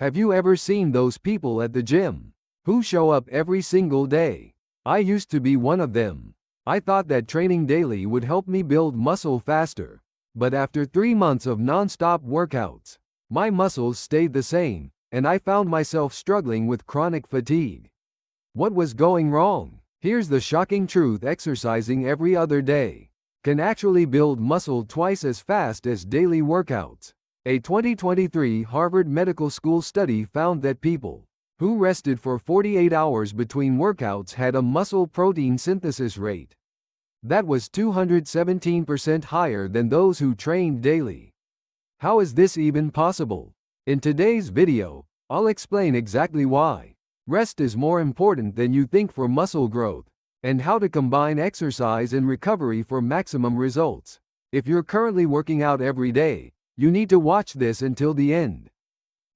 Have you ever seen those people at the gym who show up every single day? I used to be one of them. I thought that training daily would help me build muscle faster. But after 3 months of non-stop workouts, my muscles stayed the same, and I found myself struggling with chronic fatigue. What was going wrong? Here's the shocking truth: exercising every other day can actually build muscle twice as fast as daily workouts. A 2023 Harvard Medical School study found that people who rested for 48 hours between workouts had a muscle protein synthesis rate that was 217% higher than those who trained daily. How is this even possible? In today's video, I'll explain exactly why rest is more important than you think for muscle growth, and how to combine exercise and recovery for maximum results. If you're currently working out every day, you need to watch this until the end.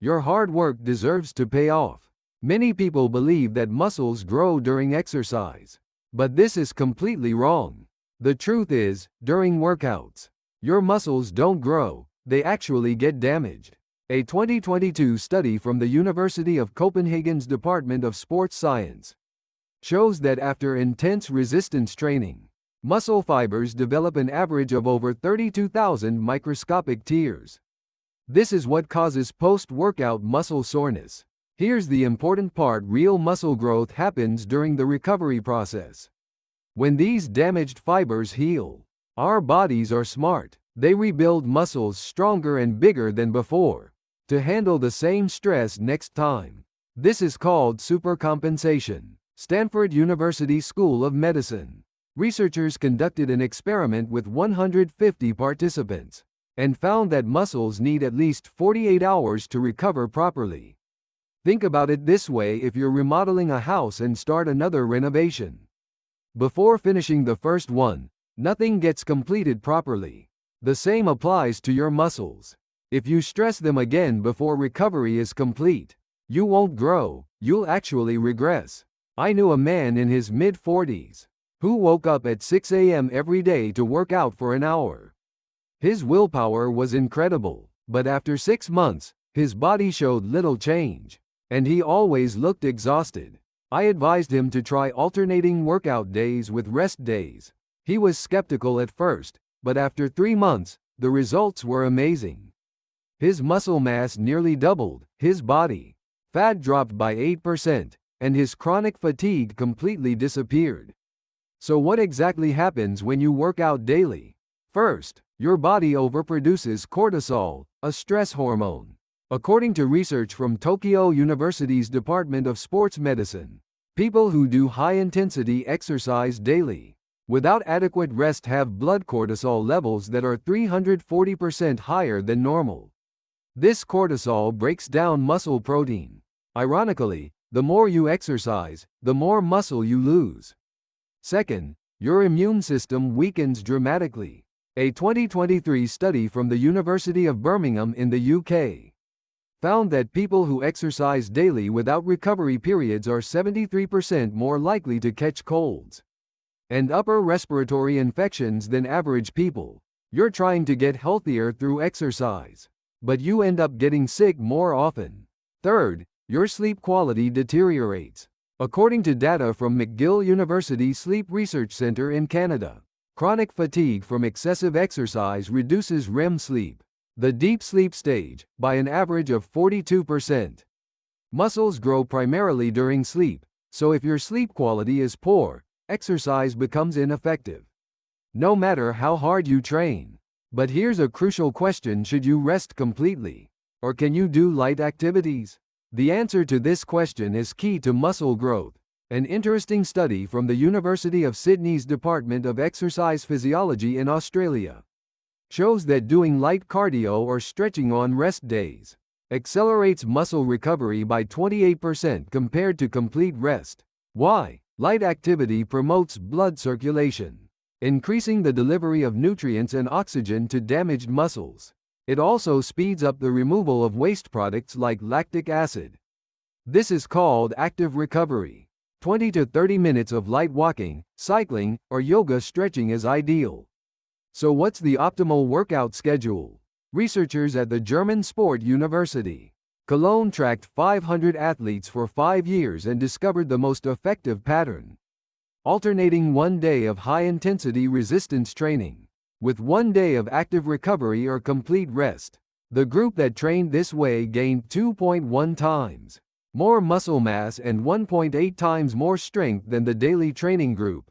Your hard work deserves to pay off. Many people believe that muscles grow during exercise, but this is completely wrong. The truth is, during workouts, your muscles don't grow, they actually get damaged. A 2022 study from the University of Copenhagen's Department of Sports Science shows that after intense resistance training, muscle fibers develop an average of over 32,000 microscopic tears. This is what causes post-workout muscle soreness. Here's the important part: real muscle growth happens during the recovery process. When these damaged fibers heal, our bodies are smart. They rebuild muscles stronger and bigger than before to handle the same stress next time. This is called supercompensation. Stanford University School of Medicine researchers conducted an experiment with 150 participants and found that muscles need at least 48 hours to recover properly. Think about it this way: if you're remodeling a house and start another renovation, before finishing the first one, nothing gets completed properly. The same applies to your muscles. If you stress them again before recovery is complete, you won't grow, you'll actually regress. I knew a man in his mid-40s who woke up at 6 a.m. every day to work out for an hour. His willpower was incredible, but after 6 months, his body showed little change, and he always looked exhausted. I advised him to try alternating workout days with rest days. He was skeptical at first, but after 3 months, the results were amazing. His muscle mass nearly doubled, his body fat dropped by 8%, and his chronic fatigue completely disappeared. So what exactly happens when you work out daily? First, your body overproduces cortisol, a stress hormone. According to research from Tokyo University's Department of Sports Medicine, people who do high-intensity exercise daily without adequate rest have blood cortisol levels that are 340% higher than normal. This cortisol breaks down muscle protein. Ironically, the more you exercise, the more muscle you lose. Second, your immune system weakens dramatically. A 2023 study from the University of Birmingham in the UK found that people who exercise daily without recovery periods are 73% more likely to catch colds and upper respiratory infections than average people. You're trying to get healthier through exercise, but you end up getting sick more often. Third, your sleep quality deteriorates. According to data from McGill University Sleep Research Center in Canada, chronic fatigue from excessive exercise reduces REM sleep, the deep sleep stage, by an average of 42%. Muscles grow primarily during sleep, so if your sleep quality is poor, exercise becomes ineffective, no matter how hard you train. But here's a crucial question: should you rest completely, or can you do light activities? The answer to this question is key to muscle growth. An interesting study from the University of Sydney's Department of Exercise Physiology in Australia shows that doing light cardio or stretching on rest days accelerates muscle recovery by 28% compared to complete rest. Why? Light activity promotes blood circulation, increasing the delivery of nutrients and oxygen to damaged muscles. It also speeds up the removal of waste products like lactic acid. This is called active recovery. 20 to 30 minutes of light walking, cycling, or yoga stretching is ideal. So what's the optimal workout schedule? Researchers at the German Sport University Cologne tracked 500 athletes for 5 years and discovered the most effective pattern: alternating 1 day of high-intensity resistance training with 1 day of active recovery or complete rest. The group that trained this way gained 2.1 times more muscle mass and 1.8 times more strength than the daily training group.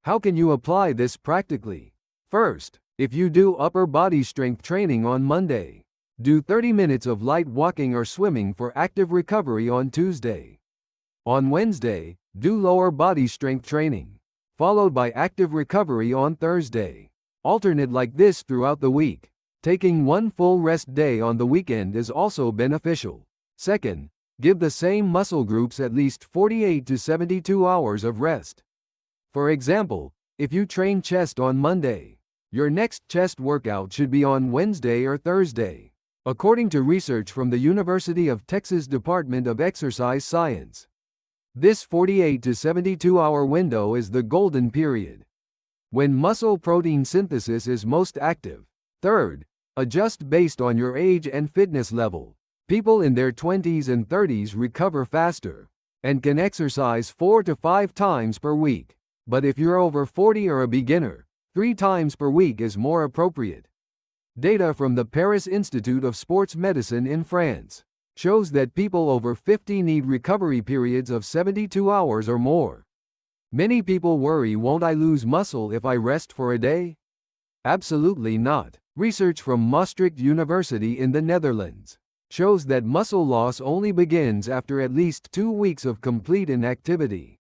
How can you apply this practically? First, if you do upper body strength training on Monday, do 30 minutes of light walking or swimming for active recovery on Tuesday. On Wednesday, do lower body strength training, followed by active recovery on Thursday. Alternate like this throughout the week. Taking one full rest day on the weekend is also beneficial. Second, give the same muscle groups at least 48 to 72 hours of rest. For example, if you train chest on Monday, your next chest workout should be on Wednesday or Thursday, according to research from the University of Texas Department of Exercise Science. This 48 to 72 hour window is the golden period when muscle protein synthesis is most active. Third, adjust based on your age and fitness level. People in their 20s and 30s recover faster and can exercise 4 to 5 times per week. But if you're over 40 or a beginner, 3 times per week is more appropriate. Data from the Paris Institute of Sports Medicine in France shows that people over 50 need recovery periods of 72 hours or more. Many people worry, won't I lose muscle if I rest for a day? Absolutely not. Research from Maastricht University in the Netherlands shows that muscle loss only begins after at least 2 weeks of complete inactivity.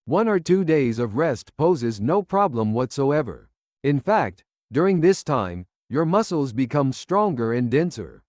1 or 2 days of rest poses no problem whatsoever. In fact, during this time, your muscles become stronger and denser.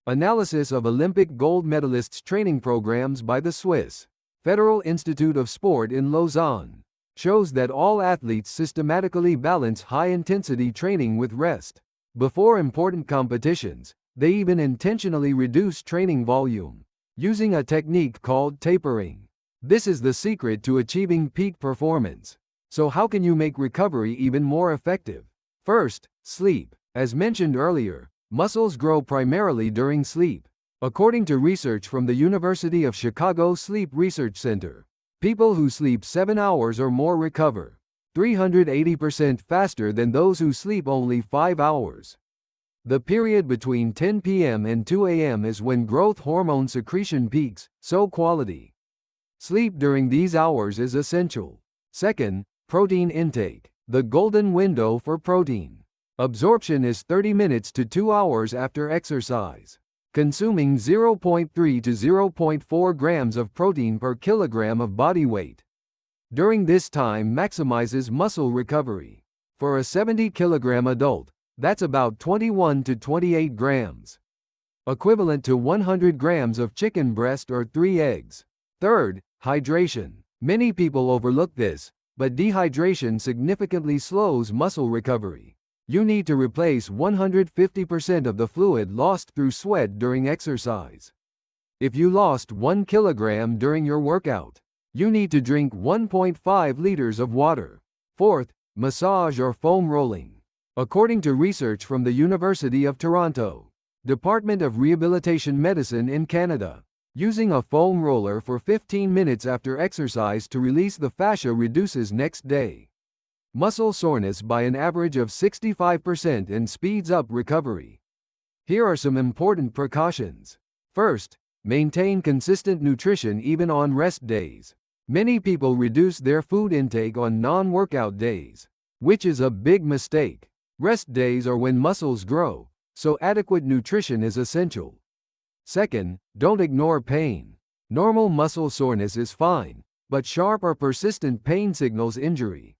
Analysis of Olympic gold medalists' training programs by the Swiss Federal Institute of Sport in Lausanne shows that all athletes systematically balance high-intensity training with rest. Before important competitions, they even intentionally reduce training volume, using a technique called tapering. This is the secret to achieving peak performance. So how can you make recovery even more effective? First, sleep. As mentioned earlier, muscles grow primarily during sleep. According to research from the University of Chicago Sleep Research Center, people who sleep 7 hours or more recover 380% faster than those who sleep only 5 hours. The period between 10 p.m. and 2 a.m. is when growth hormone secretion peaks, so quality sleep during these hours is essential. Second, protein intake. The golden window for protein absorption is 30 minutes to 2 hours after exercise, consuming 0.3 to 0.4 grams of protein per kilogram of body weight. During this time maximizes muscle recovery. For a 70-kilogram adult, that's about 21 to 28 grams, equivalent to 100 grams of chicken breast or 3 eggs. Third, hydration. Many people overlook this, but dehydration significantly slows muscle recovery. You need to replace 150% of the fluid lost through sweat during exercise. If you lost 1 kilogram during your workout, you need to drink 1.5 liters of water. Fourth, massage or foam rolling. According to research from the University of Toronto, Department of Rehabilitation Medicine in Canada, using a foam roller for 15 minutes after exercise to release the fascia reduces next day muscle soreness by an average of 65% and speeds up recovery. Here are some important precautions. First, maintain consistent nutrition even on rest days. Many people reduce their food intake on non-workout days, which is a big mistake. Rest days are when muscles grow, so adequate nutrition is essential. Second, don't ignore pain. Normal muscle soreness is fine, but sharp or persistent pain signals injury.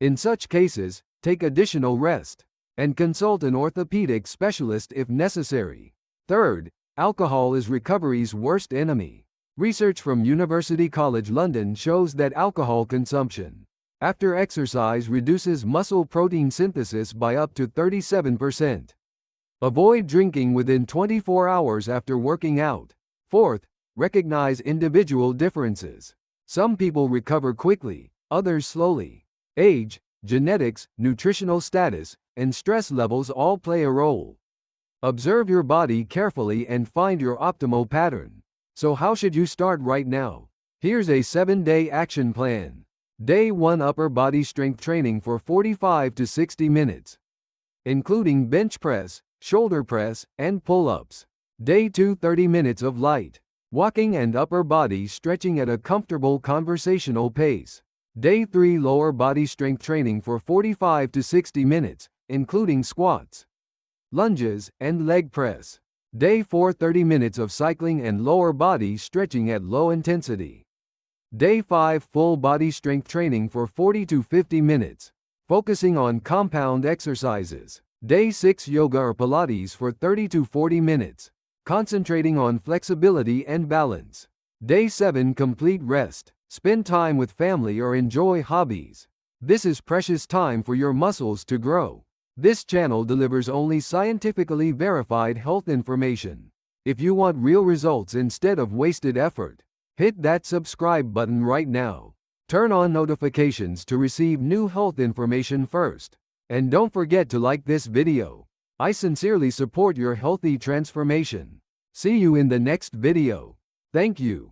In such cases, take additional rest and consult an orthopedic specialist if necessary. Third, alcohol is recovery's worst enemy. Research from University College London shows that alcohol consumption after exercise reduces muscle protein synthesis by up to 37%. Avoid drinking within 24 hours after working out. Fourth, recognize individual differences. Some people recover quickly, others slowly. Age, genetics, nutritional status, and stress levels all play a role. Observe your body carefully and find your optimal pattern. So how should you start right now? Here's a 7-day action plan. Day 1, upper body strength training for 45 to 60 minutes, including bench press, shoulder press, and pull-ups. Day 2, 30 minutes of light walking and upper body stretching at a comfortable conversational pace. Day 3, lower body strength training for 45 to 60 minutes, including squats, lunges, and leg press. Day 4, 30 minutes of cycling and lower body stretching at low intensity. Day 5, full body strength training for 40 to 50 minutes, focusing on compound exercises. Day 6, yoga or Pilates for 30 to 40 minutes, concentrating on flexibility and balance. Day 7, complete rest. Spend time with family or enjoy hobbies. This is precious time for your muscles to grow. This channel delivers only scientifically verified health information. If you want real results instead of wasted effort, hit that subscribe button right now. Turn on notifications to receive new health information first. And don't forget to like this video. I sincerely support your healthy transformation. See you in the next video. Thank you.